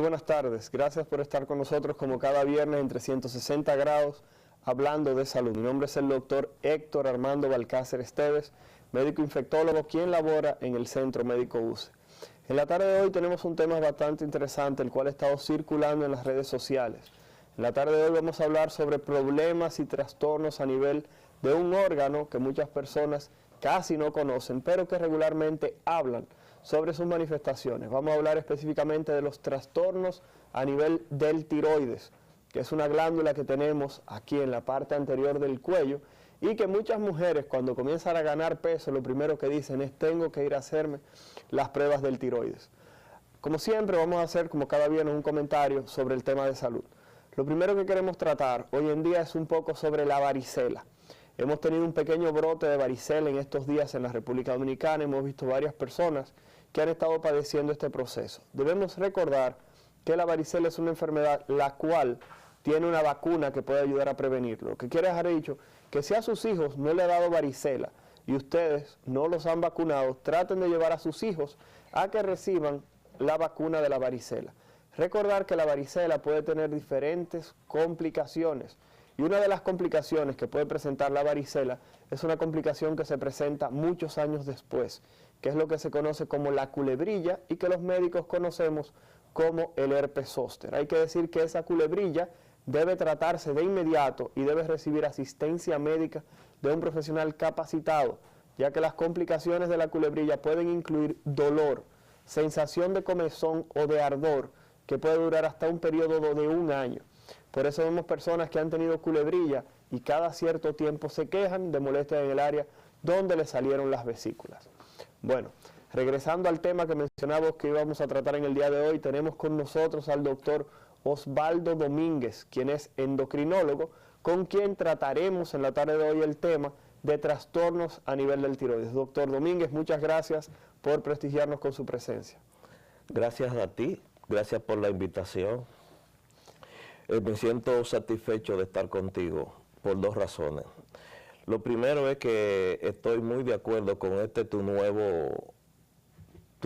buenas tardes. Gracias por estar con nosotros como cada viernes en 360 grados hablando de salud. Mi nombre es el doctor Héctor Armando Balcácer Esteves, médico infectólogo, quien labora en el Centro Médico UCE. En la tarde de hoy tenemos un tema bastante interesante, el cual ha estado circulando en las redes sociales. En la tarde de hoy vamos a hablar sobre problemas y trastornos a nivel de un órgano que muchas personas casi no conocen, pero que regularmente hablan sobre sus manifestaciones. Vamos a hablar específicamente de los trastornos a nivel del tiroides, que es una glándula que tenemos aquí en la parte anterior del cuello y que muchas mujeres cuando comienzan a ganar peso lo primero que dicen es tengo que ir a hacerme las pruebas del tiroides. Como siempre vamos a hacer como cada viernes un comentario sobre el tema de salud. Lo primero que queremos tratar hoy en día es un poco sobre la varicela. Hemos tenido un pequeño brote de varicela en estos días en la República Dominicana, hemos visto varias personas que han estado padeciendo este proceso. Debemos recordar que la varicela es una enfermedad la cual tiene una vacuna que puede ayudar a prevenirlo. Lo que quiere dejar dicho que si a sus hijos no le ha dado varicela y ustedes no los han vacunado, traten de llevar a sus hijos a que reciban la vacuna de la varicela. Recordar que la varicela puede tener diferentes complicaciones y una de las complicaciones que puede presentar la varicela es una complicación que se presenta muchos años después, que es lo que se conoce como la culebrilla y que los médicos conocemos como el herpes zóster. Hay que decir que esa culebrilla debe tratarse de inmediato y debe recibir asistencia médica de un profesional capacitado, ya que las complicaciones de la culebrilla pueden incluir dolor, sensación de comezón o de ardor, que puede durar hasta un periodo de un año. Por eso vemos personas que han tenido culebrilla y cada cierto tiempo se quejan de molestias en el área donde le salieron las vesículas. Bueno, regresando al tema que mencionamos que íbamos a tratar en el día de hoy, tenemos con nosotros al doctor Osvaldo Domínguez, quien es endocrinólogo, con quien trataremos en la tarde de hoy el tema de trastornos a nivel del tiroides. Doctor Domínguez, muchas gracias por prestigiarnos con su presencia. Gracias a ti, gracias por la invitación. Me siento satisfecho de estar contigo por dos razones. Lo primero es que estoy muy de acuerdo con tu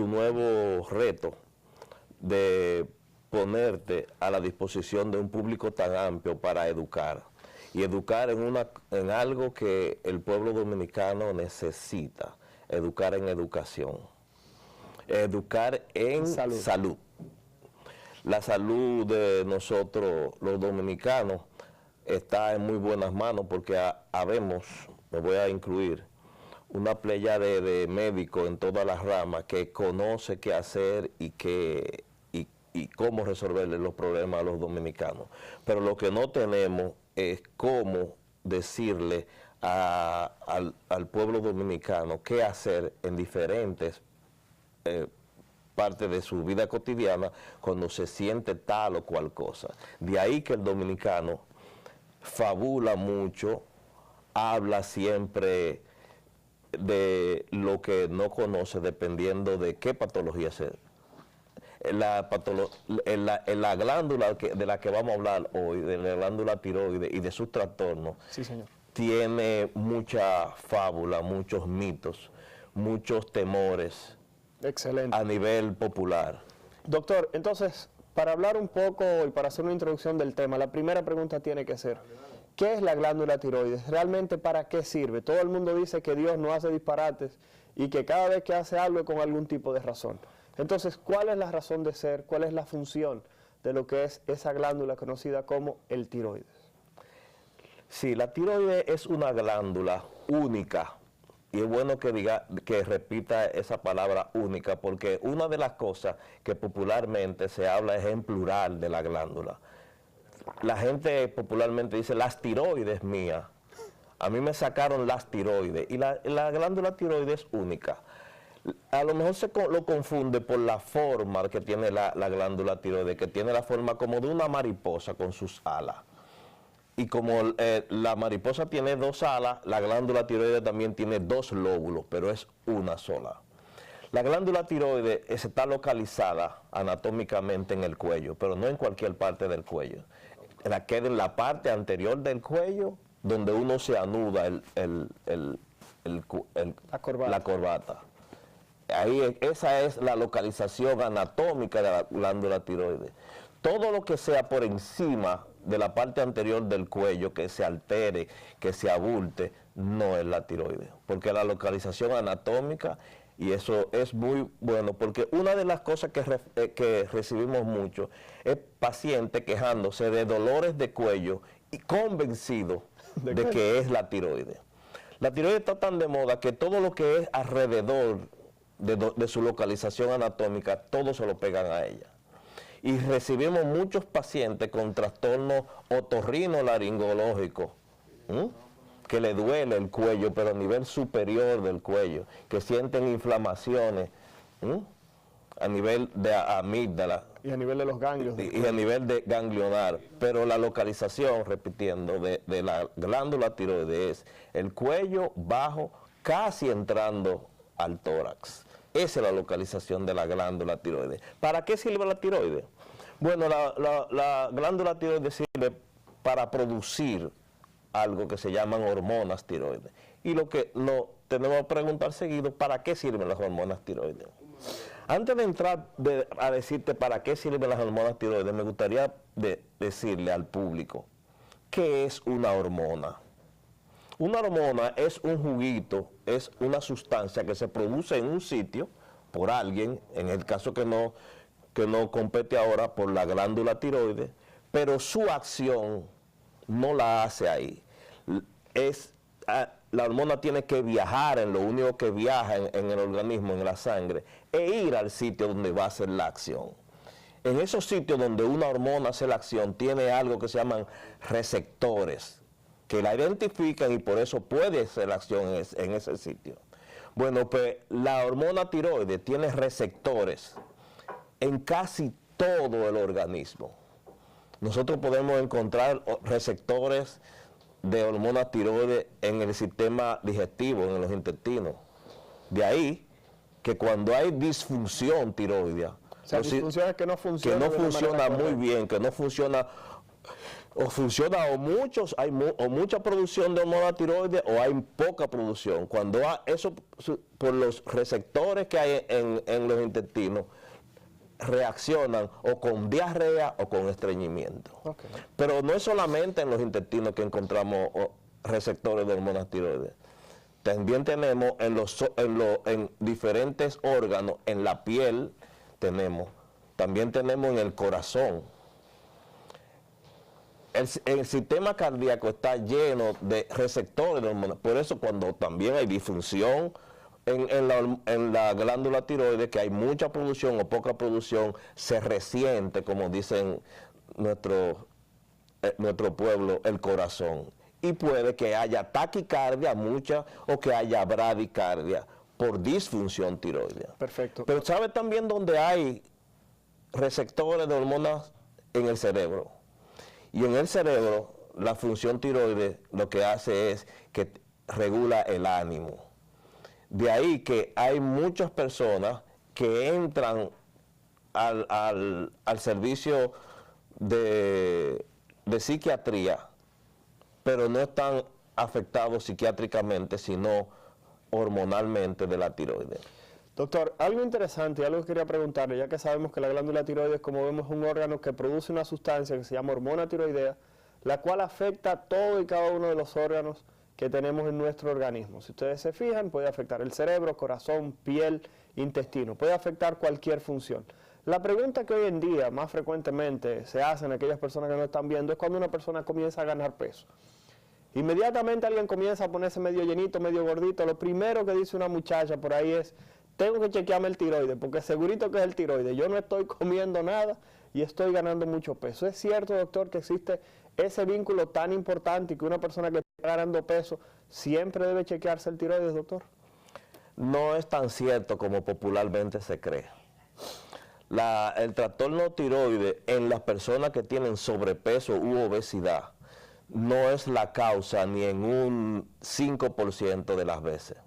nuevo reto de ponerte a la disposición de un público tan amplio para educar. Y educar en algo que el pueblo dominicano necesita, educar en educación, educar en salud. La salud de nosotros los dominicanos está en muy buenas manos porque habemos, me voy a incluir, una playa de médicos en todas las ramas que conoce qué hacer y cómo resolverle los problemas a los dominicanos. Pero lo que no tenemos es cómo decirle al pueblo dominicano qué hacer en diferentes parte de su vida cotidiana cuando se siente tal o cual cosa. De ahí que el dominicano fabula mucho, habla siempre de lo que no conoce dependiendo de qué patología sea. La glándula de la que vamos a hablar hoy, de la glándula tiroides y de sus trastornos, sí, señor, tiene mucha fábula, muchos mitos, muchos temores. Excelente. A nivel popular. Doctor, entonces, para hablar un poco y para hacer una introducción del tema, la primera pregunta tiene que ser, ¿qué es la glándula tiroides? ¿Realmente para qué sirve? Todo el mundo dice que Dios no hace disparates y que cada vez que hace algo es con algún tipo de razón. Entonces, ¿cuál es la razón de ser? ¿Cuál es la función de lo que es esa glándula conocida como el tiroides? Sí, la tiroides es una glándula única. Y es bueno que repita esa palabra única, porque una de las cosas que popularmente se habla es en plural de la glándula. La gente popularmente dice, las tiroides mías. A mí me sacaron las tiroides. Y la glándula tiroides es única. A lo mejor lo confunde por la forma que tiene la glándula tiroides, que tiene la forma como de una mariposa con sus alas. Y como la mariposa tiene dos alas, la glándula tiroides también tiene dos lóbulos, pero es una sola. La glándula tiroides está localizada anatómicamente en el cuello, pero no en cualquier parte del cuello. Queda en la parte anterior del cuello, donde uno se anuda la corbata. Esa es la localización anatómica de la glándula tiroides. Todo lo que sea por encima de la parte anterior del cuello, que se altere, que se abulte, no es la tiroides, porque la localización anatómica, y eso es muy bueno, porque una de las cosas que recibimos mucho es pacientes quejándose de dolores de cuello y convencidos de que es la tiroides. La tiroides está tan de moda que todo lo que es alrededor de su localización anatómica, todo se lo pegan a ella. Y recibimos muchos pacientes con trastornos otorrinolaringológicos, que le duele el cuello, pero a nivel superior del cuello, que sienten inflamaciones a nivel de amígdala. Y a nivel de los ganglios. Y a nivel de ganglionar. Pero la localización, repitiendo, de la glándula tiroides es el cuello bajo, casi entrando al tórax. Esa es la localización de la glándula tiroides. ¿Para qué sirve la tiroides? Bueno, la glándula tiroides sirve para producir algo que se llaman hormonas tiroides. Y lo que nos tenemos que preguntar seguido, ¿para qué sirven las hormonas tiroides? Antes de entrar a decirte para qué sirven las hormonas tiroides, me gustaría decirle al público, ¿qué es una hormona? Una hormona es un juguito, es una sustancia que se produce en un sitio por alguien, en el caso que no compete ahora por la glándula tiroides, pero su acción no la hace ahí. La hormona tiene que viajar, en lo único que viaja en el organismo, en la sangre, e ir al sitio donde va a hacer la acción. En esos sitios donde una hormona hace la acción, tiene algo que se llaman receptores, que la identifican y por eso puede hacer la acción en ese sitio. Bueno, pues la hormona tiroides tiene receptores en casi todo el organismo. Nosotros podemos encontrar receptores de hormonas tiroides en el sistema digestivo, en los intestinos. De ahí que cuando hay disfunción tiroidea, o sea, disfunciones que no funcionan, que no funciona muy bien, que no funciona, o funciona o mucha producción de hormona tiroides o hay poca producción. Cuando eso, por los receptores que hay en los intestinos, reaccionan o con diarrea o con estreñimiento. Okay. Pero no es solamente en los intestinos que encontramos receptores de hormonas tiroides. También tenemos en diferentes órganos, en la piel también tenemos en el corazón. El sistema cardíaco está lleno de receptores de hormonas. Por eso cuando también hay disfunción en la glándula tiroides, que hay mucha producción o poca producción, se resiente, como dicen nuestro pueblo, el corazón. Y puede que haya taquicardia mucha o que haya bradicardia por disfunción tiroidea. Perfecto. Pero ¿sabe también dónde hay receptores de hormonas? En el cerebro. Y en el cerebro, la función tiroides lo que hace es que regula el ánimo. De ahí que hay muchas personas que entran al servicio de psiquiatría, pero no están afectados psiquiátricamente, sino hormonalmente de la tiroides. Doctor, algo interesante, algo que quería preguntarle, ya que sabemos que la glándula tiroides, como vemos, es un órgano que produce una sustancia que se llama hormona tiroidea, la cual afecta todo y cada uno de los órganos que tenemos en nuestro organismo. Si ustedes se fijan, puede afectar el cerebro, corazón, piel, intestino, puede afectar cualquier función. La pregunta que hoy en día más frecuentemente se hacen aquellas personas que no están viendo es cuando una persona comienza a ganar peso. Inmediatamente alguien comienza a ponerse medio llenito, medio gordito, lo primero que dice una muchacha por ahí es: tengo que chequearme el tiroides, porque segurito que es el tiroides, yo no estoy comiendo nada y estoy ganando mucho peso. ¿Es cierto, doctor, que existe ese vínculo tan importante y que una persona que está ganando peso siempre debe chequearse el tiroides, doctor? No es tan cierto como popularmente se cree. El trastorno tiroides en las personas que tienen sobrepeso u obesidad no es la causa ni en un 5% de las veces.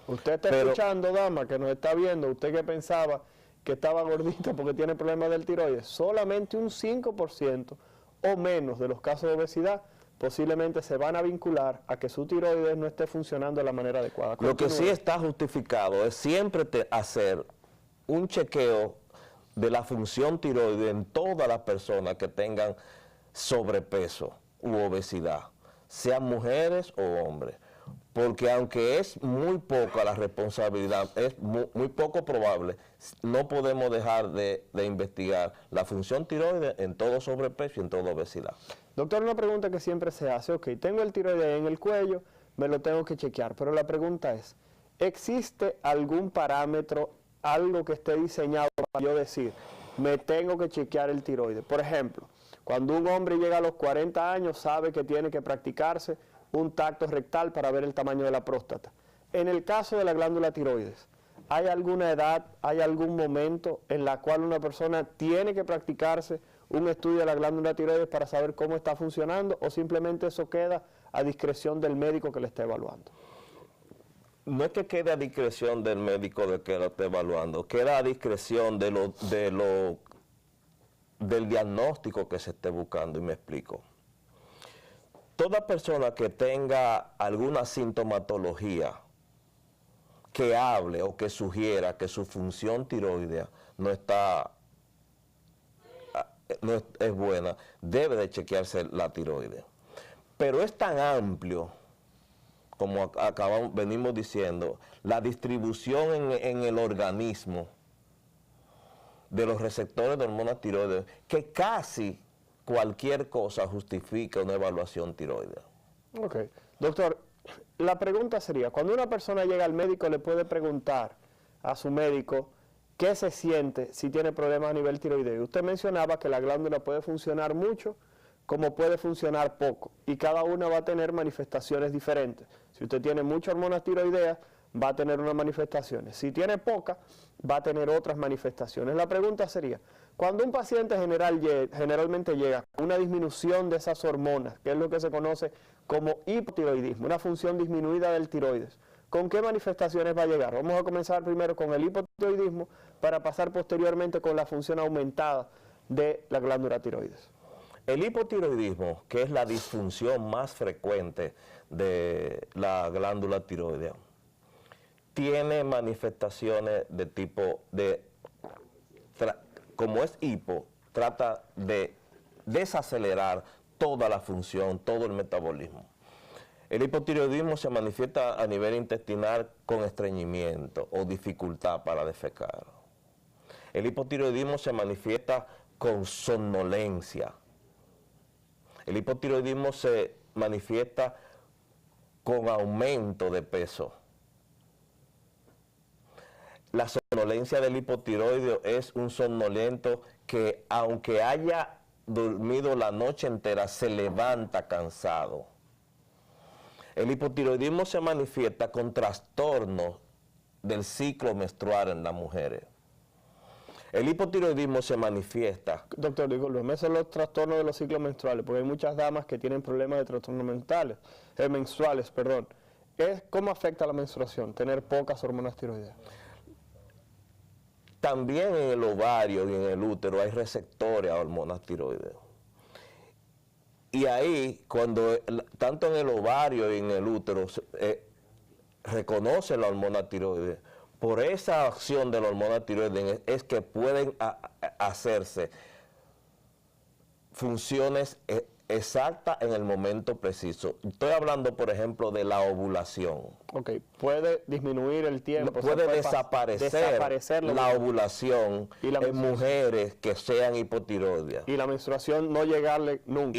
Usted está escuchando, dama, que nos está viendo, usted que pensaba que estaba gordita porque tiene problemas del tiroides, solamente un 5% o menos de los casos de obesidad posiblemente se van a vincular a que su tiroides no esté funcionando de la manera adecuada. Lo que Continúe. sí está justificado es siempre hacer un chequeo de la función tiroides en todas las personas que tengan sobrepeso u obesidad, sean mujeres o hombres. Porque aunque es muy poca la responsabilidad, es muy poco probable, no podemos dejar de investigar la función tiroides en todo sobrepeso y en toda obesidad. Doctor, una pregunta que siempre se hace, ok, tengo el tiroides en el cuello, me lo tengo que chequear, pero la pregunta es, ¿existe algún parámetro, algo que esté diseñado para yo decir, me tengo que chequear el tiroides? Por ejemplo, cuando un hombre llega a los 40 años, sabe que tiene que practicarse un tacto rectal para ver el tamaño de la próstata. En el caso de la glándula tiroides, ¿hay alguna edad, hay algún momento en la cual una persona tiene que practicarse un estudio de la glándula tiroides para saber cómo está funcionando, o simplemente eso queda a discreción del médico que le está evaluando? No es que quede a discreción del médico de que lo esté evaluando, queda a discreción del diagnóstico que se esté buscando, y me explico. Toda persona que tenga alguna sintomatología que hable o que sugiera que su función tiroidea no es buena, debe de chequearse la tiroides. Pero es tan amplio, como venimos diciendo, la distribución en el organismo de los receptores de hormonas tiroides, que casi cualquier cosa justifica una evaluación tiroidea. Ok. Doctor, la pregunta sería, cuando una persona llega al médico, le puede preguntar a su médico qué se siente si tiene problemas a nivel tiroideo. Usted mencionaba que la glándula puede funcionar mucho, como puede funcionar poco, y cada una va a tener manifestaciones diferentes. Si usted tiene muchas hormonas tiroideas, va a tener unas manifestaciones. Si tiene poca, va a tener otras manifestaciones. La pregunta sería, cuando un paciente generalmente llega con una disminución de esas hormonas, que es lo que se conoce como hipotiroidismo, una función disminuida del tiroides, ¿con qué manifestaciones va a llegar? Vamos a comenzar primero con el hipotiroidismo para pasar posteriormente con la función aumentada de la glándula tiroides. El hipotiroidismo, que es la disfunción más frecuente de la glándula tiroidea, tiene manifestaciones de tipo como es hipo, trata de desacelerar toda la función, todo el metabolismo. El hipotiroidismo se manifiesta a nivel intestinal con estreñimiento o dificultad para defecar. El hipotiroidismo se manifiesta con somnolencia. El hipotiroidismo se manifiesta con aumento de peso. La somnolencia del hipotiroideo es un somnolento que, aunque haya dormido la noche entera, se levanta cansado. El hipotiroidismo se manifiesta con trastornos del ciclo menstrual en las mujeres. El hipotiroidismo se manifiesta... Doctor, disculpe, esos son los trastornos de los ciclos menstruales, porque hay muchas damas que tienen problemas de trastornos menstruales. ¿Cómo afecta la menstruación, tener pocas hormonas tiroideas? También en el ovario y en el útero hay receptores a hormonas tiroides. Y ahí, cuando tanto en el ovario y en el útero reconoce la hormona tiroides, por esa acción de la hormona tiroides es que pueden hacerse funciones exactas en el momento preciso. Estoy hablando, por ejemplo, de la ovulación. Ok, puede disminuir el tiempo. Puede desaparecer la ovulación en mujeres que sean hipotiroideas. Y la menstruación no llegarle nunca.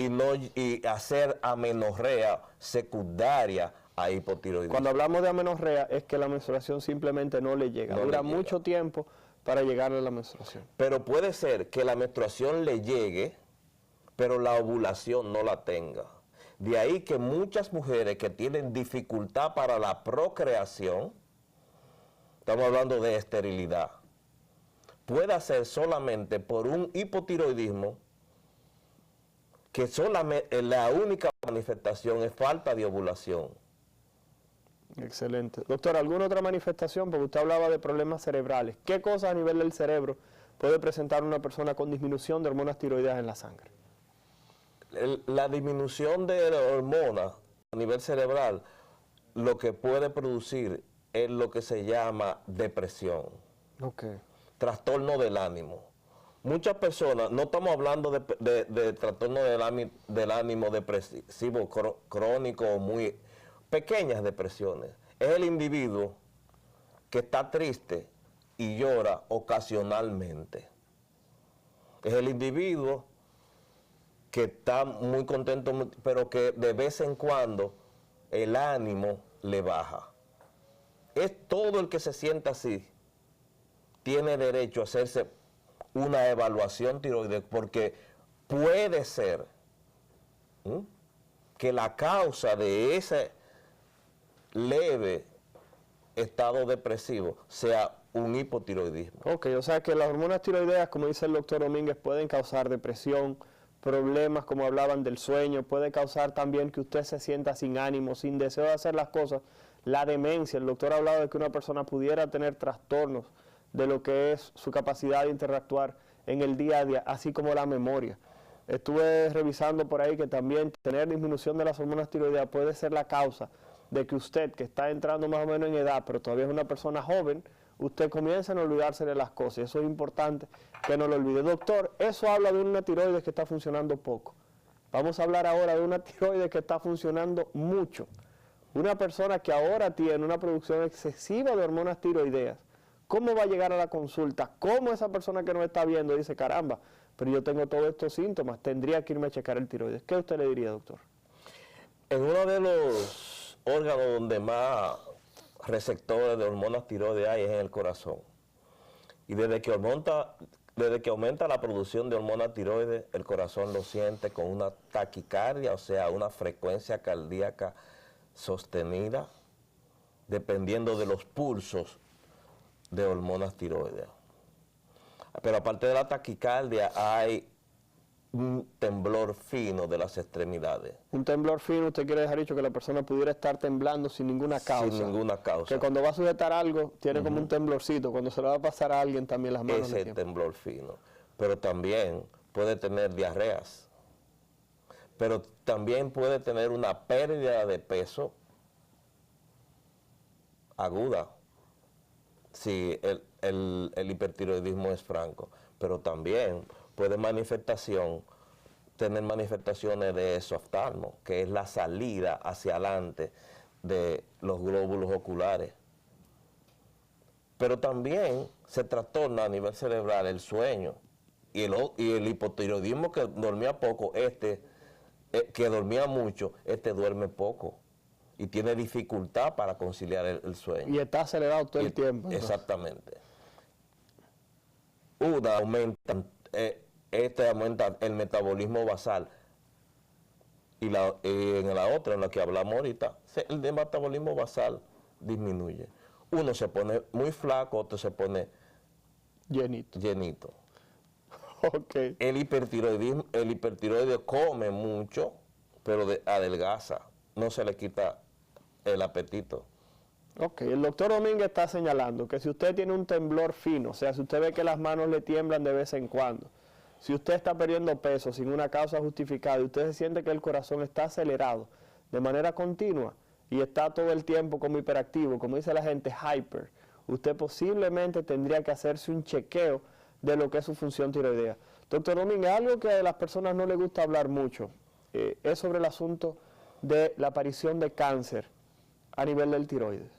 Y hacer amenorrea secundaria a hipotiroidismo. Cuando hablamos de amenorrea es que la menstruación simplemente no le llega. Dura mucho tiempo para llegarle a la menstruación. Pero puede ser que la menstruación le llegue, pero la ovulación no la tenga. De ahí que muchas mujeres que tienen dificultad para la procreación, estamos hablando de esterilidad, pueda ser solamente por un hipotiroidismo, que solamente la única manifestación es falta de ovulación. Excelente. Doctor, ¿alguna otra manifestación? Porque usted hablaba de problemas cerebrales. ¿Qué cosas a nivel del cerebro puede presentar una persona con disminución de hormonas tiroideas en la sangre? La disminución de la hormona a nivel cerebral lo que puede producir es lo que se llama depresión, trastorno del ánimo. Muchas personas, no estamos hablando de trastorno del ánimo depresivo crónico o muy pequeñas depresiones. Es el individuo que está triste y llora ocasionalmente. Es el individuo que está muy contento, pero que de vez en cuando el ánimo le baja. Es todo el que se sienta así, tiene derecho a hacerse una evaluación tiroidea, porque puede ser que la causa de ese leve estado depresivo sea un hipotiroidismo. Ok, o sea que las hormonas tiroideas, como dice el doctor Domínguez, pueden causar depresión, problemas como hablaban del sueño, puede causar también que usted se sienta sin ánimo, sin deseo de hacer las cosas, la demencia. El doctor ha hablado de que una persona pudiera tener trastornos de lo que es su capacidad de interactuar en el día a día, así como la memoria. Estuve revisando por ahí que también tener disminución de las hormonas tiroideas puede ser la causa de que usted, que está entrando más o menos en edad, pero todavía es una persona joven, usted comienza a olvidarse de las cosas. Eso es importante que no lo olvide. Doctor, eso habla de una tiroides que está funcionando poco. Vamos a hablar ahora de una tiroides que está funcionando mucho. Una persona que ahora tiene una producción excesiva de hormonas tiroideas. ¿Cómo va a llegar a la consulta? ¿Cómo esa persona que nos está viendo dice, caramba, pero yo tengo todos estos síntomas, tendría que irme a checar el tiroides? ¿Qué usted le diría, doctor? En uno de los órganos donde más receptores de hormonas tiroides hay es en el corazón. Y desde que aumenta la producción de hormonas tiroides, el corazón lo siente con una taquicardia, o sea, una frecuencia cardíaca sostenida, dependiendo de los pulsos de hormonas tiroides. Pero aparte de la taquicardia, hay un temblor fino de las extremidades. Un temblor fino, usted quiere dejar dicho que la persona pudiera estar temblando sin ninguna causa. Sin ninguna causa. Que cuando va a sujetar algo, tiene como un temblorcito. Cuando se lo va a pasar a alguien, también las manos. Ese temblor fino. Pero también puede tener diarreas. Pero también puede tener una pérdida de peso aguda, si el hipertiroidismo es franco. Pero también puede tener manifestaciones de esoftalmo, que es la salida hacia adelante de los glóbulos oculares. Pero también se trastorna a nivel cerebral el sueño y el hipotiroidismo que dormía poco, que dormía mucho, duerme poco y tiene dificultad para conciliar el sueño. Y está acelerado todo el tiempo. Exactamente. Aumenta el metabolismo basal y en la otra, en la que hablamos ahorita, el metabolismo basal disminuye. Uno se pone muy flaco, otro se pone llenito. Okay. El hipertiroide come mucho, pero adelgaza, no se le quita el apetito. Ok, el doctor Domínguez está señalando que si usted tiene un temblor fino, o sea, si usted ve que las manos le tiemblan de vez en cuando, si usted está perdiendo peso sin una causa justificada y usted se siente que el corazón está acelerado de manera continua y está todo el tiempo como hiperactivo, como dice la gente, hyper, usted posiblemente tendría que hacerse un chequeo de lo que es su función tiroidea. Doctor Domínguez, algo que a las personas no les gusta hablar mucho es sobre el asunto de la aparición de cáncer a nivel del tiroides.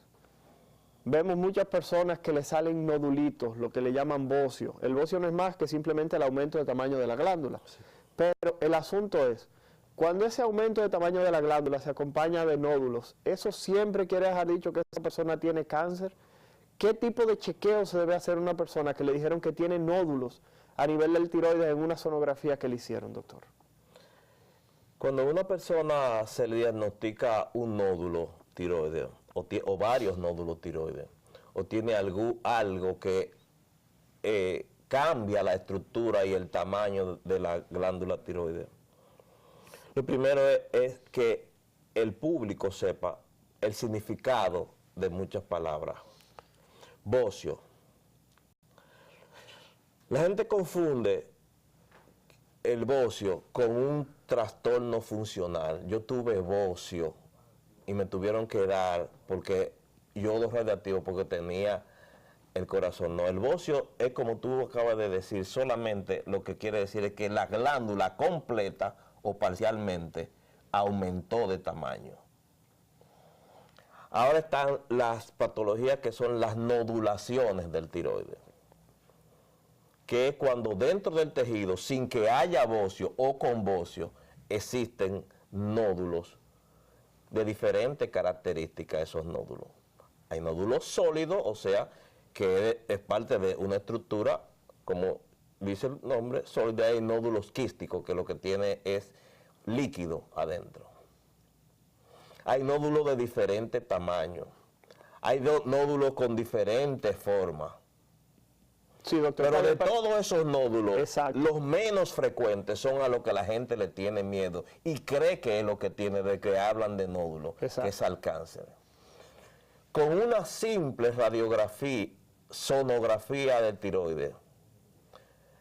Vemos muchas personas que le salen nodulitos, lo que le llaman bocio. El bocio no es más que simplemente el aumento de tamaño de la glándula. Sí. Pero el asunto es, cuando ese aumento de tamaño de la glándula se acompaña de nódulos, ¿eso siempre quiere dejar dicho que esa persona tiene cáncer? ¿Qué tipo de chequeo se debe hacer a una persona que le dijeron que tiene nódulos a nivel del tiroides en una sonografía que le hicieron, doctor? Cuando a una persona se le diagnostica un nódulo tiroideo, o varios nódulos tiroides, o tiene algo que cambia la estructura y el tamaño de la glándula tiroidea. Lo primero es que el público sepa el significado de muchas palabras. Bocio. La gente confunde el bocio con un trastorno funcional. Yo tuve bocio y me tuvieron que dar porque yodo radiactivo porque tenía el corazón. No, el bocio es como tú acabas de decir, solamente lo que quiere decir es que la glándula completa o parcialmente aumentó de tamaño. Ahora están las patologías que son las nodulaciones del tiroides, que es cuando dentro del tejido, sin que haya bocio o con bocio, existen nódulos de diferentes características, esos nódulos. Hay nódulos sólidos, o sea, que es parte de una estructura, como dice el nombre, sólida. Hay nódulos quísticos, que lo que tiene es líquido adentro. Hay nódulos de diferentes tamaños. Hay nódulos con diferentes formas. Sí, doctor. Pero de todos esos nódulos, exacto, los menos frecuentes son a lo que la gente le tiene miedo y cree que es lo que tiene, de que hablan de nódulos, exacto, que es al cáncer. Con una simple radiografía, sonografía del tiroides,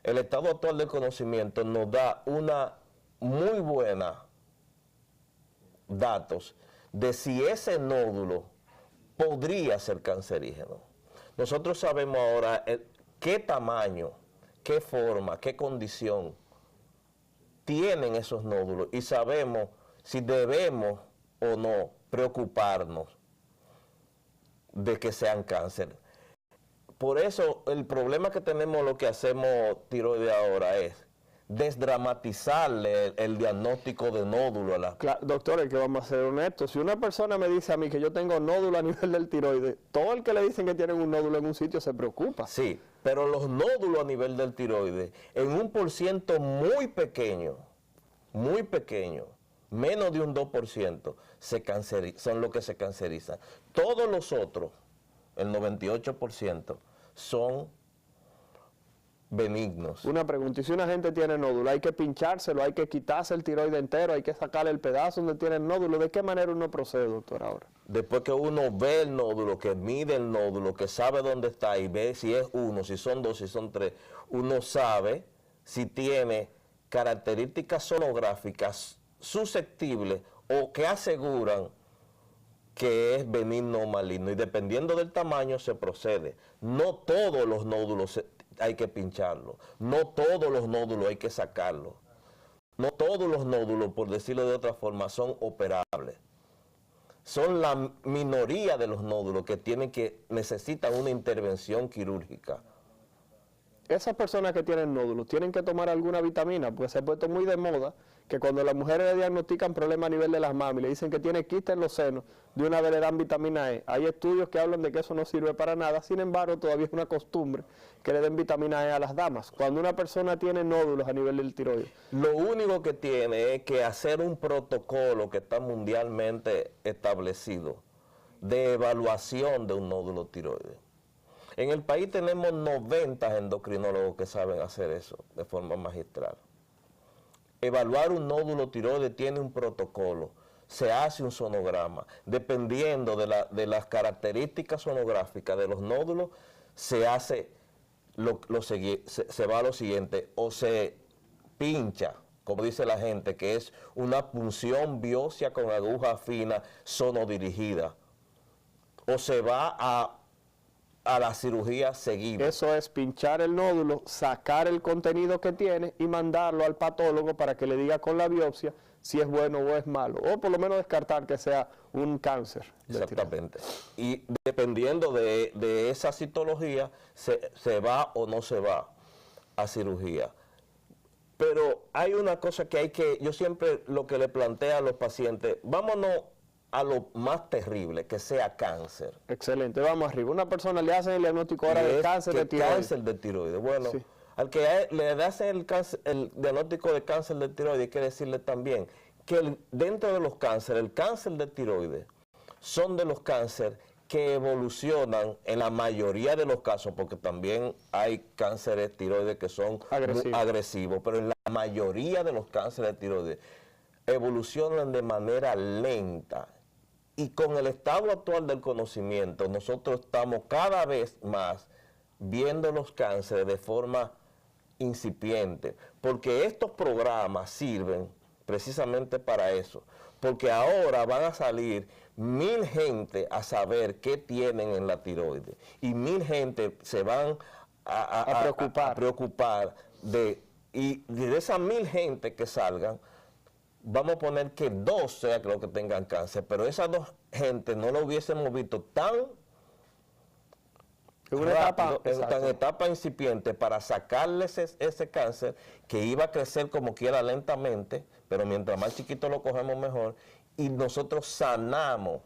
el estado actual del conocimiento nos da una muy buena datos de si ese nódulo podría ser cancerígeno. Nosotros sabemos ahora qué tamaño, qué forma, qué condición tienen esos nódulos y sabemos si debemos o no preocuparnos de que sean cáncer. Por eso el problema que tenemos, lo que hacemos tiroides ahora, es desdramatizarle el diagnóstico de nódulo a la... Claro, doctor, es que vamos a ser honestos. Si una persona me dice a mí que yo tengo nódulo a nivel del tiroides, todo el que le dicen que tienen un nódulo en un sitio se preocupa. Sí, pero los nódulos a nivel del tiroides, en un % muy pequeño, menos de un 2%, son los que se cancerizan. Todos los otros, el 98%, son benignos. Una pregunta, y si una gente tiene nódulo, ¿hay que pinchárselo, hay que quitarse el tiroide entero, hay que sacarle el pedazo donde tiene el nódulo? ¿De qué manera uno procede, doctor, ahora? Después que uno ve el nódulo, que mide el nódulo, que sabe dónde está y ve si es uno, si son dos, si son tres, uno sabe si tiene características sonográficas susceptibles o que aseguran que es benigno o maligno, y dependiendo del tamaño se procede. No todos los nódulos hay que pincharlos, no todos los nódulos hay que sacarlos, no todos los nódulos, por decirlo de otra forma, son operables. Son la minoría de los nódulos que necesitan una intervención quirúrgica. Esas personas que tienen nódulos, ¿tienen que tomar alguna vitamina? Porque se ha puesto muy de moda que cuando las mujeres le diagnostican problemas a nivel de las mamas y le dicen que tiene quiste en los senos, de una vez le dan vitamina E. Hay estudios que hablan de que eso no sirve para nada, sin embargo todavía es una costumbre que le den vitamina E a las damas. Cuando una persona tiene nódulos a nivel del tiroides, lo único que tiene es que hacer un protocolo que está mundialmente establecido de evaluación de un nódulo tiroides. En el país tenemos 90 endocrinólogos que saben hacer eso de forma magistral. Evaluar un nódulo tiroides tiene un protocolo, se hace un sonograma. Dependiendo de las características sonográficas de los nódulos, se hace se va a lo siguiente, o se pincha, como dice la gente, que es una punción biópsia con aguja fina sonodirigida, o se va a la cirugía seguida. eso es pinchar el nódulo, sacar el contenido que tiene y mandarlo al patólogo para que le diga con la biopsia si es bueno o es malo, o por lo menos descartar que sea un cáncer. Exactamente. Y dependiendo de esa citología, se va o no se va a cirugía. Pero hay una cosa que yo siempre lo que le planteo a los pacientes, vámonos a lo más terrible, que sea cáncer. Excelente, vamos arriba. Una persona le hacen el diagnóstico ahora de cáncer de tiroides. Cáncer de tiroides. Bueno, sí, al que le hacen el diagnóstico de cáncer de tiroides, hay que decirle también que dentro de los cánceres, el cáncer de tiroides son de los cánceres que evolucionan en la mayoría de los casos, porque también hay cánceres de tiroides que son muy agresivos, pero en la mayoría de los cánceres de tiroides evolucionan de manera lenta. Y con el estado actual del conocimiento, nosotros estamos cada vez más viendo los cánceres de forma incipiente, porque estos programas sirven precisamente para eso, porque ahora van a salir 1000 gente a saber qué tienen en la tiroides y 1000 gente se van a preocupar y de esas 1000 gente que salgan, vamos a poner que 2 sean los que tengan cáncer, pero esas 2 gente no lo hubiésemos visto tan en una etapa incipiente para sacarles ese cáncer que iba a crecer como quiera lentamente, pero mientras más chiquito lo cogemos mejor, y nosotros sanamos.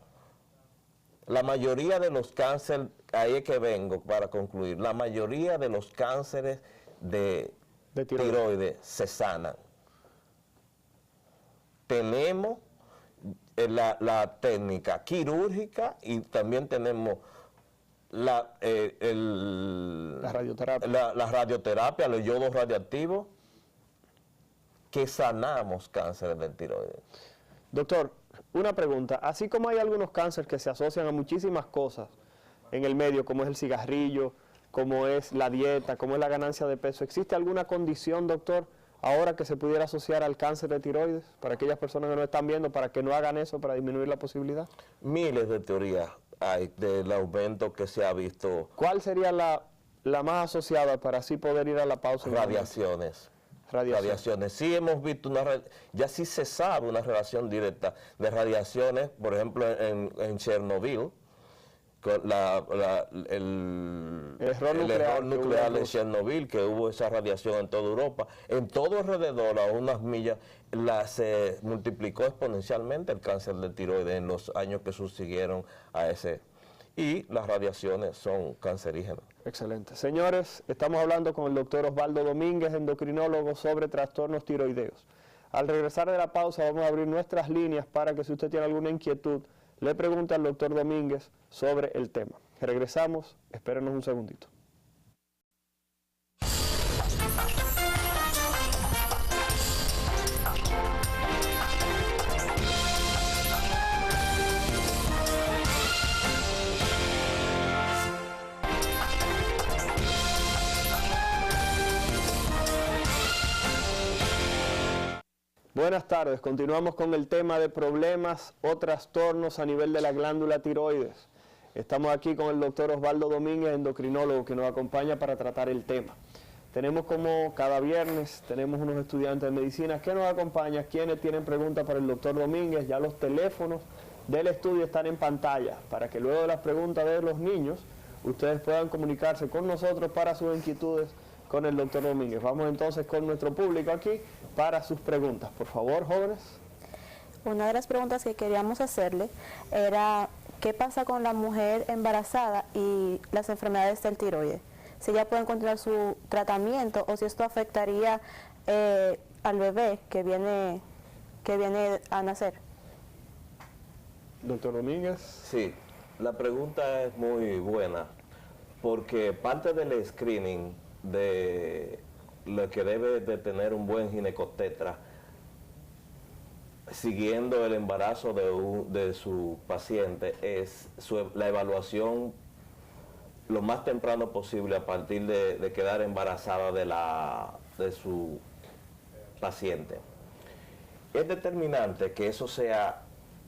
La mayoría de los cánceres, ahí es que vengo para concluir, la mayoría de los cánceres de tiroides se sanan. Tenemos la técnica quirúrgica y también tenemos la radioterapia, los yodos radioactivos, que sanamos cánceres del tiroides. Doctor, una pregunta. Así como hay algunos cánceres que se asocian a muchísimas cosas en el medio, como es el cigarrillo, como es la dieta, como es la ganancia de peso, ¿existe alguna condición, doctor, ahora que se pudiera asociar al cáncer de tiroides, para aquellas personas que no están viendo, para que no hagan eso, para disminuir la posibilidad? Miles de teorías hay del aumento que se ha visto. ¿Cuál sería la más asociada para así poder ir a la pausa? Radiaciones. Radiaciones. Sí hemos visto ya sí se sabe una relación directa de radiaciones, por ejemplo en Chernobyl, con el error nuclear de Chernobyl, que hubo esa radiación en toda Europa, en todo alrededor, a unas millas, se multiplicó exponencialmente el cáncer de tiroides en los años que subsiguieron a ese. Y las radiaciones son cancerígenas. Excelente. Señores, estamos hablando con el doctor Osvaldo Domínguez, endocrinólogo, sobre trastornos tiroideos. Al regresar de la pausa vamos a abrir nuestras líneas para que si usted tiene alguna inquietud, le pregunte al doctor Domínguez sobre el tema. Regresamos, espérenos un segundito. Buenas tardes, continuamos con el tema de problemas o trastornos a nivel de la glándula tiroides. Estamos aquí con el doctor Osvaldo Domínguez, endocrinólogo, que nos acompaña para tratar el tema. Tenemos como cada viernes, tenemos unos estudiantes de medicina que nos acompañan, quienes tienen preguntas para el doctor Domínguez. Ya los teléfonos del estudio están en pantalla, para que luego de las preguntas de los niños, ustedes puedan comunicarse con nosotros para sus inquietudes con el doctor Domínguez. Vamos entonces con nuestro público aquí para sus preguntas. Por favor, jóvenes. Una de las preguntas que queríamos hacerle era ¿qué pasa con la mujer embarazada y las enfermedades del tiroides? Si ella puede continuar su tratamiento o si esto afectaría al bebé que viene a nacer. Doctor Domínguez. Sí, la pregunta es muy buena porque parte del screening de lo que debe de tener un buen ginecostetra siguiendo el embarazo de su paciente es la evaluación lo más temprano posible a partir de quedar embarazada de su paciente. Es determinante que eso sea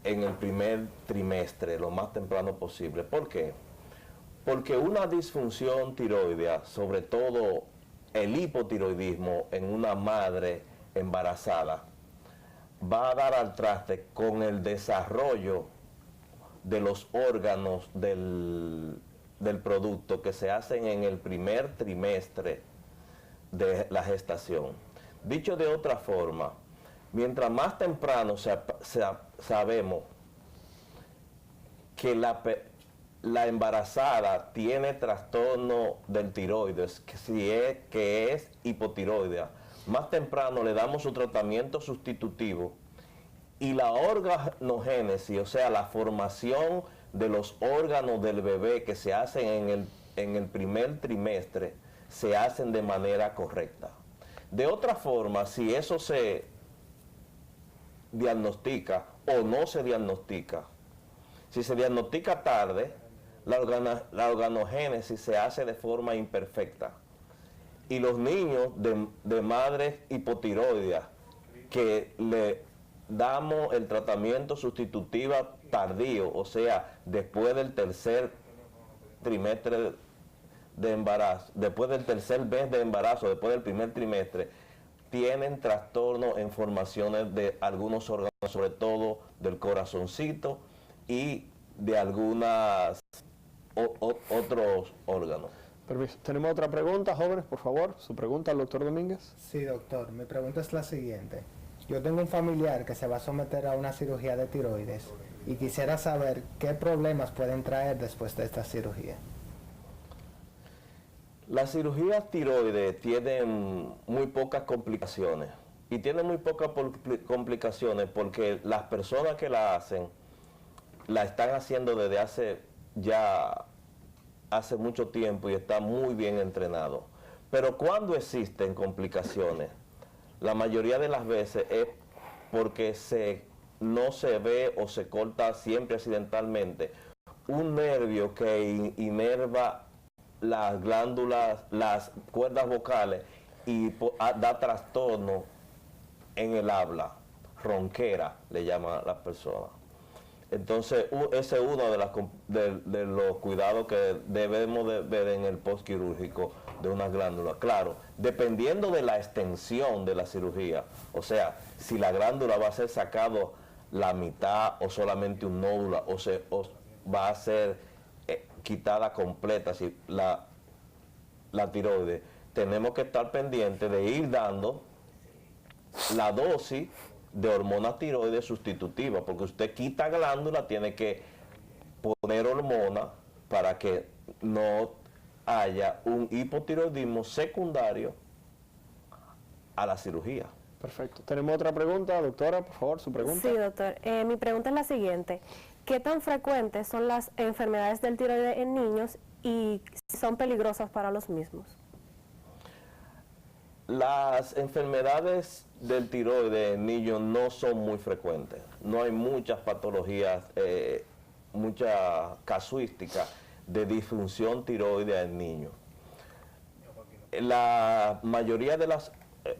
en el primer trimestre, lo más temprano posible. ¿Por qué? Porque una disfunción tiroidea, sobre todo el hipotiroidismo en una madre embarazada, va a dar al traste con el desarrollo de los órganos del producto que se hacen en el primer trimestre de la gestación. Dicho de otra forma, mientras más temprano sabemos que la embarazada tiene trastorno del tiroides, que es hipotiroidea, más temprano le damos su tratamiento sustitutivo y la organogénesis, o sea, la formación de los órganos del bebé que se hacen en el primer trimestre, se hacen de manera correcta. De otra forma, si eso se diagnostica o no se diagnostica, si se diagnostica tarde, la organogénesis se hace de forma imperfecta. Y los niños de madres hipotiroideas que le damos el tratamiento sustitutivo tardío, o sea, después del tercer trimestre de embarazo, después del tercer mes de embarazo, después del primer trimestre, tienen trastornos en formaciones de algunos órganos, sobre todo del corazoncito y de algunos otros órganos. Permiso. Tenemos otra pregunta, jóvenes, por favor. Su pregunta al doctor Domínguez. Sí, doctor. Mi pregunta es la siguiente. Yo tengo un familiar que se va a someter a una cirugía de tiroides y quisiera saber qué problemas pueden traer después de esta cirugía. Las cirugías tiroides tienen muy pocas complicaciones y tienen muy pocas complicaciones porque las personas que la hacen la están haciendo desde hace mucho tiempo y están muy bien entrenados. Pero cuando existen complicaciones, la mayoría de las veces es porque no se ve o se corta siempre accidentalmente un nervio que inerva las glándulas, las cuerdas vocales y da trastorno en el habla, ronquera le llaman a las personas. Entonces, ese es uno de los cuidados que debemos de ver en el postquirúrgico de una glándula. Claro, dependiendo de la extensión de la cirugía, o sea, si la glándula va a ser sacado la mitad o solamente un nódulo, o va a ser quitada completa, si la tiroides, tenemos que estar pendientes de ir dando la dosis de hormona tiroides sustitutiva, porque usted quita glándula, tiene que poner hormona para que no haya un hipotiroidismo secundario a la cirugía. Perfecto. Tenemos otra pregunta, doctora, por favor, su pregunta. Sí, doctor. Mi pregunta es la siguiente. ¿Qué tan frecuentes son las enfermedades del tiroides en niños y si son peligrosas para los mismos? Las enfermedades del tiroides en niños no son muy frecuentes. No hay muchas patologías, mucha casuística de disfunción tiroidea en niños. La mayoría de las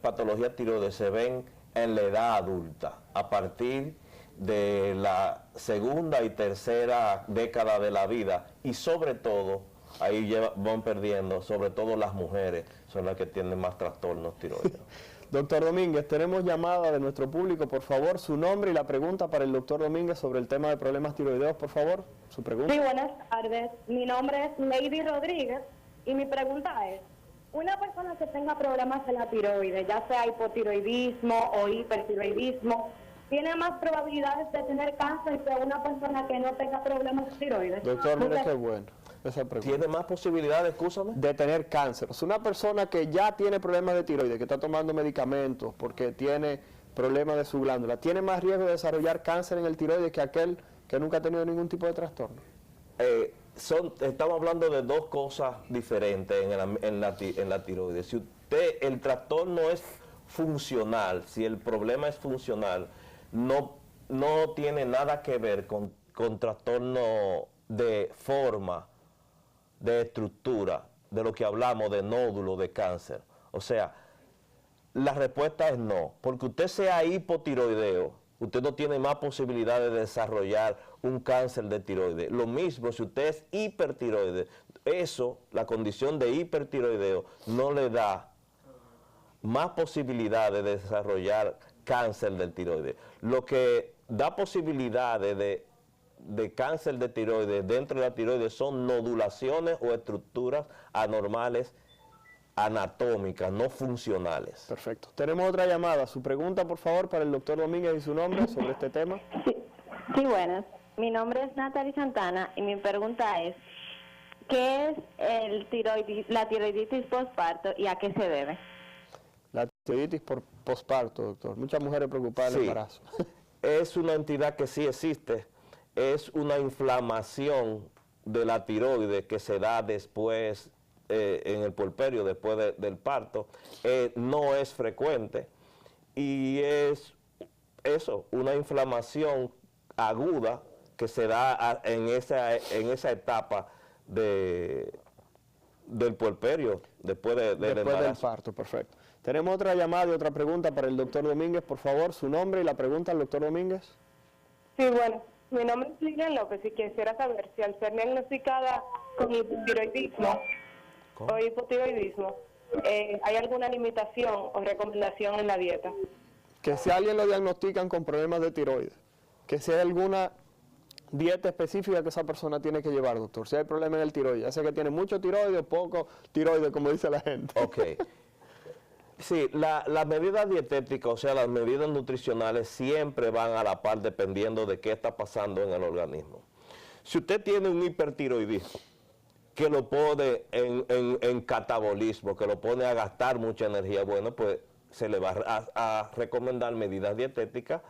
patologías tiroides se ven en la edad adulta, a partir de la segunda y tercera década de la vida, y sobre todo, ahí van perdiendo, sobre todo las mujeres son las que tienen más trastornos tiroides. Doctor Domínguez, tenemos llamada de nuestro público, por favor, su nombre y la pregunta para el doctor Domínguez sobre el tema de problemas tiroideos, por favor, su pregunta. Sí, buenas tardes. Mi nombre es Lady Rodríguez y mi pregunta es, una persona que tenga problemas en la tiroides, ya sea hipotiroidismo o hipertiroidismo, ¿tiene más probabilidades de tener cáncer que una persona que no tenga problemas de tiroides? Doctor, mire qué bueno esa pregunta. ¿Tiene más posibilidades, escúchame? De tener cáncer. O sea, una persona que ya tiene problemas de tiroides, que está tomando medicamentos porque tiene problemas de su glándula, ¿tiene más riesgo de desarrollar cáncer en el tiroides que aquel que nunca ha tenido ningún tipo de trastorno? Estamos hablando de dos cosas diferentes en la tiroides. Si el trastorno es funcional, si el problema es funcional, no tiene nada que ver con trastorno de forma, de estructura, de lo que hablamos de nódulo, de cáncer. O sea, la respuesta es no, porque usted sea hipotiroideo, usted no tiene más posibilidades de desarrollar un cáncer de tiroides. Lo mismo si usted es hipertiroide, la condición de hipertiroideo no le da más posibilidades de desarrollar cáncer del tiroides. Lo que da posibilidades de cáncer de tiroides dentro de la tiroides son nodulaciones o estructuras anormales anatómicas, no funcionales. Perfecto. Tenemos otra llamada. Su pregunta, por favor, para el doctor Domínguez y su nombre sobre este tema. Sí, buenas. Mi nombre es Natalie Santana y mi pregunta es, ¿qué es la tiroiditis postparto y a qué se debe? La tiroiditis por posparto, doctor. Muchas mujeres preocupadas del embarazo. Es una entidad que sí existe. Es una inflamación de la tiroides que se da después en el puerperio, después del parto. No es frecuente y es una inflamación aguda que se da en esa etapa del puerperio, después del embarazo. Del parto, perfecto. Tenemos otra llamada y otra pregunta para el doctor Domínguez. Por favor, su nombre y la pregunta al doctor Domínguez. Sí, bueno, mi nombre es Lilian López y quisiera saber si al ser diagnosticada con hipotiroidismo hay alguna limitación o recomendación en la dieta. Que si a alguien lo diagnostican con problemas de tiroides, que si hay alguna dieta específica que esa persona tiene que llevar, doctor. Si hay problema en el tiroides, ya sea que tiene mucho tiroides o poco tiroides, como dice la gente. Ok. Sí, las medidas dietéticas, o sea, las medidas nutricionales siempre van a la par dependiendo de qué está pasando en el organismo. Si usted tiene un hipertiroidismo que lo pone en catabolismo, que lo pone a gastar mucha energía, bueno, pues se le va a recomendar medidas dietéticas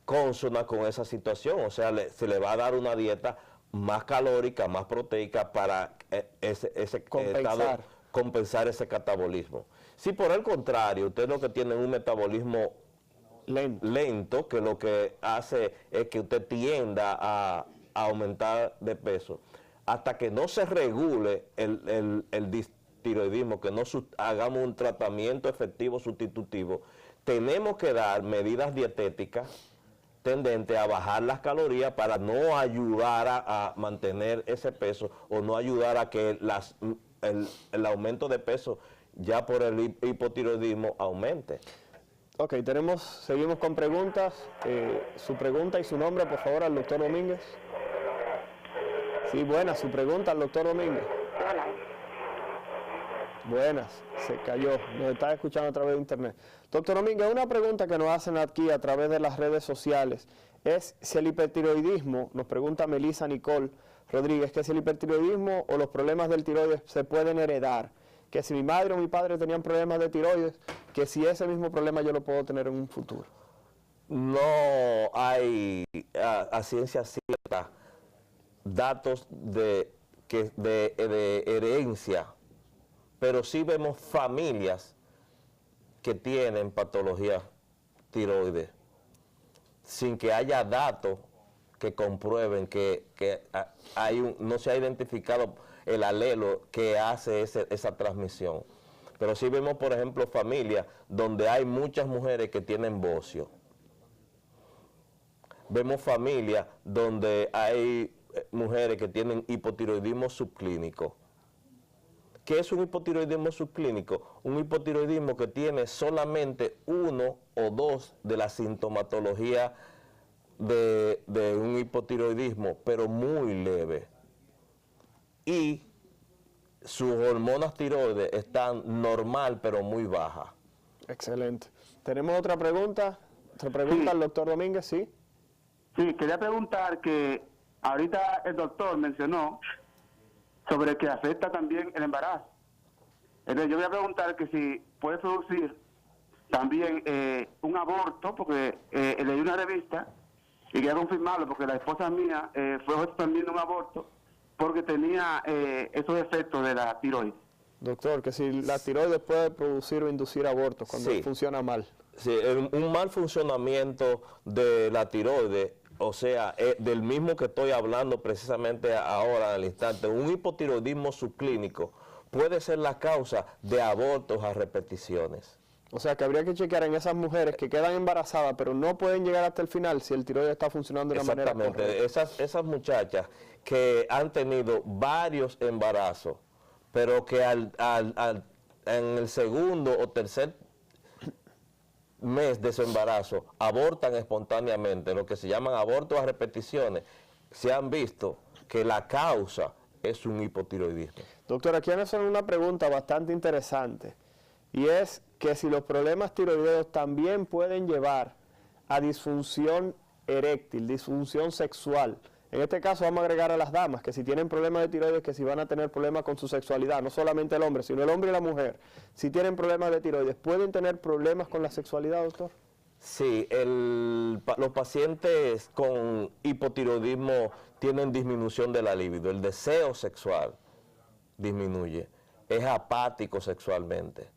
consonas con esa situación, o sea, se le va a dar una dieta más calórica, más proteica para compensar ese catabolismo. Si por el contrario, usted lo que tiene es un metabolismo lento, que lo que hace es que usted tienda a aumentar de peso, hasta que no se regule el tiroidismo, que no hagamos un tratamiento efectivo sustitutivo, tenemos que dar medidas dietéticas tendente a bajar las calorías para no ayudar a mantener ese peso o no ayudar a que el aumento de peso ya por el hipotiroidismo aumente. Ok, seguimos con preguntas. Su pregunta y su nombre, por favor, al doctor Domínguez. Sí, buenas, su pregunta al doctor Domínguez. Buenas, se cayó, nos está escuchando a través de internet. Doctor Domínguez, una pregunta que nos hacen aquí a través de las redes sociales es si el hipertiroidismo, nos pregunta Melissa Nicole Rodríguez, que si el hipertiroidismo o los problemas del tiroides se pueden heredar, que si mi madre o mi padre tenían problemas de tiroides, que si ese mismo problema yo lo puedo tener en un futuro. No hay a ciencia cierta datos de herencia, pero sí vemos familias que tienen patología tiroides, sin que haya datos que comprueben que no se ha identificado el alelo que hace esa transmisión. Pero sí vemos, por ejemplo, familias donde hay muchas mujeres que tienen bocio. Vemos familias donde hay mujeres que tienen hipotiroidismo subclínico. ¿Qué es un hipotiroidismo subclínico? Un hipotiroidismo que tiene solamente uno o dos de la sintomatología de un hipotiroidismo, pero muy leve. Y sus hormonas tiroides están normal, pero muy bajas. Excelente. ¿Tenemos otra pregunta? ¿Otra pregunta al doctor Domínguez? Sí. Sí, quería preguntar que ahorita el doctor mencionó sobre que afecta también el embarazo. Entonces yo voy a preguntar que si puede producir también un aborto, porque leí una revista y quería confirmarlo, porque la esposa mía fue objeto también de un aborto porque tenía esos efectos de la tiroides. Doctor, que si la tiroides puede producir o inducir abortos cuando Sí. funciona mal. Sí, un mal funcionamiento de la tiroides, o sea, del mismo que estoy hablando precisamente ahora, al instante, un hipotiroidismo subclínico puede ser la causa de abortos a repeticiones. O sea, que habría que chequear en esas mujeres que quedan embarazadas, pero no pueden llegar hasta el final si el tiroides está funcionando de una manera correcta. Exactamente, esas muchachas que han tenido varios embarazos, pero que en el segundo o tercer mes de su embarazo abortan espontáneamente, lo que se llaman abortos a repeticiones, se han visto que la causa es un hipotiroidismo. Doctor, aquí nos hacen una pregunta bastante interesante, y es que si los problemas tiroideos también pueden llevar a disfunción eréctil, disfunción sexual. En este caso vamos a agregar a las damas, que si tienen problemas de tiroides, que si van a tener problemas con su sexualidad, no solamente el hombre, sino el hombre y la mujer. Si tienen problemas de tiroides, ¿pueden tener problemas con la sexualidad, doctor? Sí, los pacientes con hipotiroidismo tienen disminución de la libido, el deseo sexual disminuye, es apático sexualmente.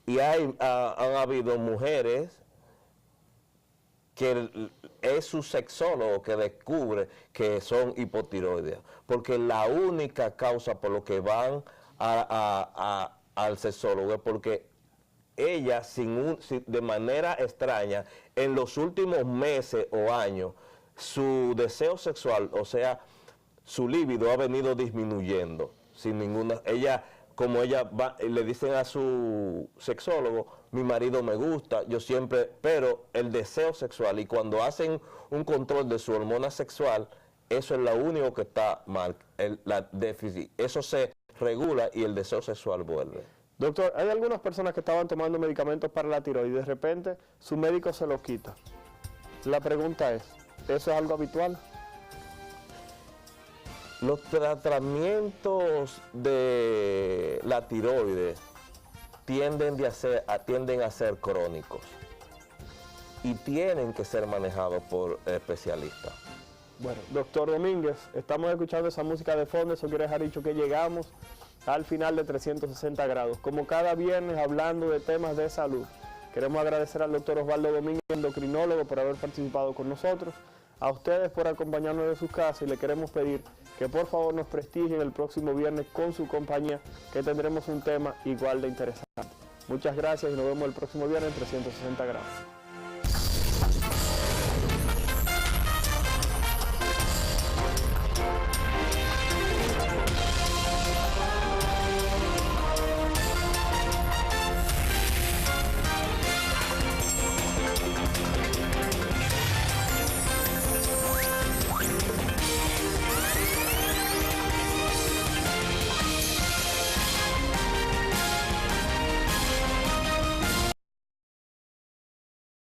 Y han habido mujeres que es su sexólogo que descubre que son hipotiroideas, porque la única causa por lo que van al sexólogo es porque ella de manera extraña, en los últimos meses o años, su deseo sexual, o sea, su líbido ha venido disminuyendo, sin ninguna, como ella va, le dicen a su sexólogo, mi marido me gusta, yo siempre, pero el deseo sexual, y cuando hacen un control de su hormona sexual, eso es lo único que está mal, la déficit, eso se regula y el deseo sexual vuelve. Doctor, hay algunas personas que estaban tomando medicamentos para la tiroides y de repente su médico se los quita. La pregunta es, ¿eso es algo habitual? Los tratamientos de la tiroides tienden a ser crónicos y tienen que ser manejados por especialistas. Bueno, doctor Domínguez, estamos escuchando esa música de fondo, eso quiere dejar dicho que llegamos al final de 360 grados. Como cada viernes hablando de temas de salud, queremos agradecer al doctor Osvaldo Domínguez, endocrinólogo, por haber participado con nosotros, a ustedes por acompañarnos de sus casas y le queremos pedir que por favor nos prestigien el próximo viernes con su compañía, que tendremos un tema igual de interesante. Muchas gracias y nos vemos el próximo viernes en 360 grados.